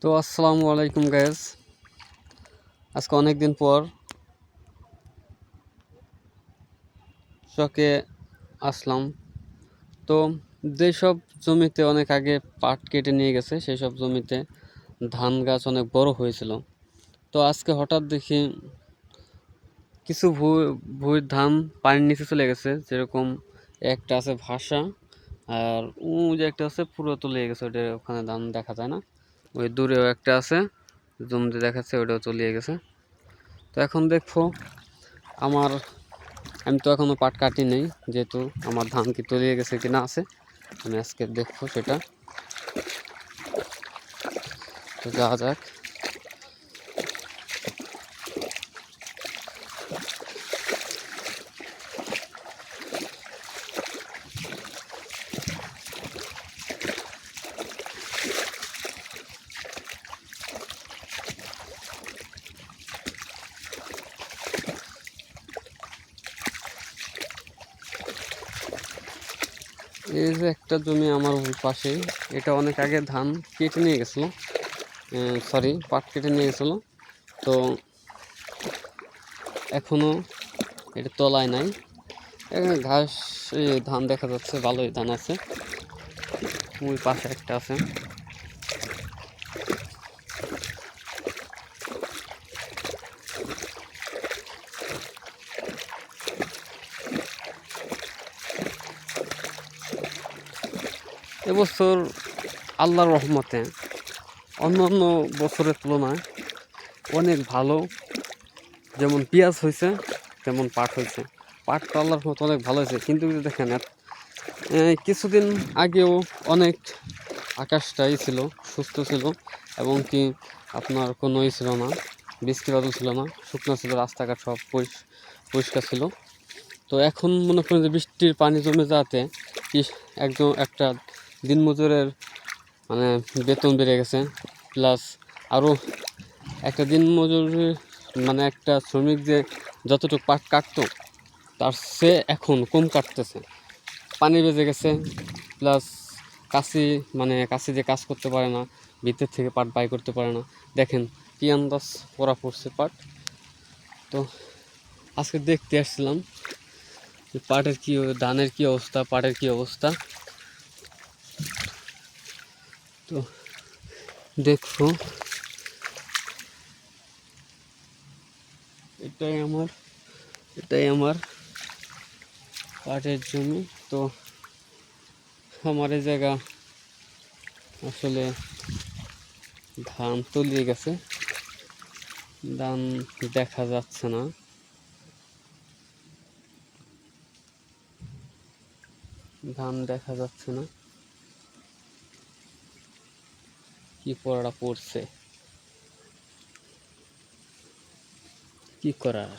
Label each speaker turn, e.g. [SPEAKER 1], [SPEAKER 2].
[SPEAKER 1] তো আসসালামু আলাইকুম গাইস, আজকে অনেক দিন পর চকে আসলাম। তো যেসব জমিতে অনেক আগে পাট কেটে নিয়ে গেছে সেই সব জমিতে ধান গাছ অনেক বড় হয়েছিল। তো আজকে হঠাৎ দেখি কিছু ভুঁইর ধান পানির নিচে চলে গেছে, যেরকম একটা আছে ভাসা, আর যে একটা আছে পুরো চলে গেছে, ওটা ওখানে ধান দেখা যায় না। ওই দূরেও একটা আছে জমিতে দেখাচ্ছে, ওটাও চলিয়ে গেছে। তো এখন দেখো আমি তো এখনো পাট কাটি নেই, যেহেতু আমার ধান কি তলিয়ে গেছে কি না আছে আমি আজকে দেখবো সেটা। তো যাওয়া যাক। এই যে একটা জমি আমার পাশেই, এটা অনেক আগে ধান কেটে নিয়ে গেছিলো, পাট কেটে নিয়ে গেছিলো। তো এখনো এটা তলায় নাই, এখানে ঘাস ধান দেখা যাচ্ছে, ভালোই ধান আছে। ওই পাশে একটা আছে। এবছর আল্লাহর রহমতে অন্য অন্য বছরের তুলনায় অনেক ভালো, যেমন পেঁয়াজ হয়েছে তেমন পাট হয়েছে। পাট তো আল্লাহর রহমতে অনেক ভালো হয়েছে, কিন্তু দেখেন কিছুদিন আগেও অনেক আকাশটাই ছিল, সুস্থ ছিল, এবং কি আপনার কোনো ছিল না, বৃষ্টি বাদল ছিল না, শুকনো ছিল, রাস্তাঘাট সব পরিষ্কার ছিল। তো এখন মনে করেন যে বৃষ্টির পানি জমে যাতে একদম একটা দিনমজুরের মানে বেতন বেড়ে গেছে, প্লাস আরও একটা দিনমজুরের মানে একটা শ্রমিক যে যতটুকু পাট কাটতো তার সে এখন কম কাটতেছে, পানি বেজে গেছে। প্লাস কাশি যে কাজ করতে পারে না, ভিতর থেকে পাট বাই করতে পারে না। দেখেন কি আন্দাজ পড়া পড়ছে পাট। তো আজকে দেখতে আসছিলাম পাটের কি ধানের কি অবস্থা, পাটের কি অবস্থা। তো দেখো, এটাই আমার পাটের জমি। তো আমার এই জায়গা আসলে ধান তলিয়ে গেছে, ধান দেখা যাচ্ছে না। কি পড়াটা পড়ছে, কি করার।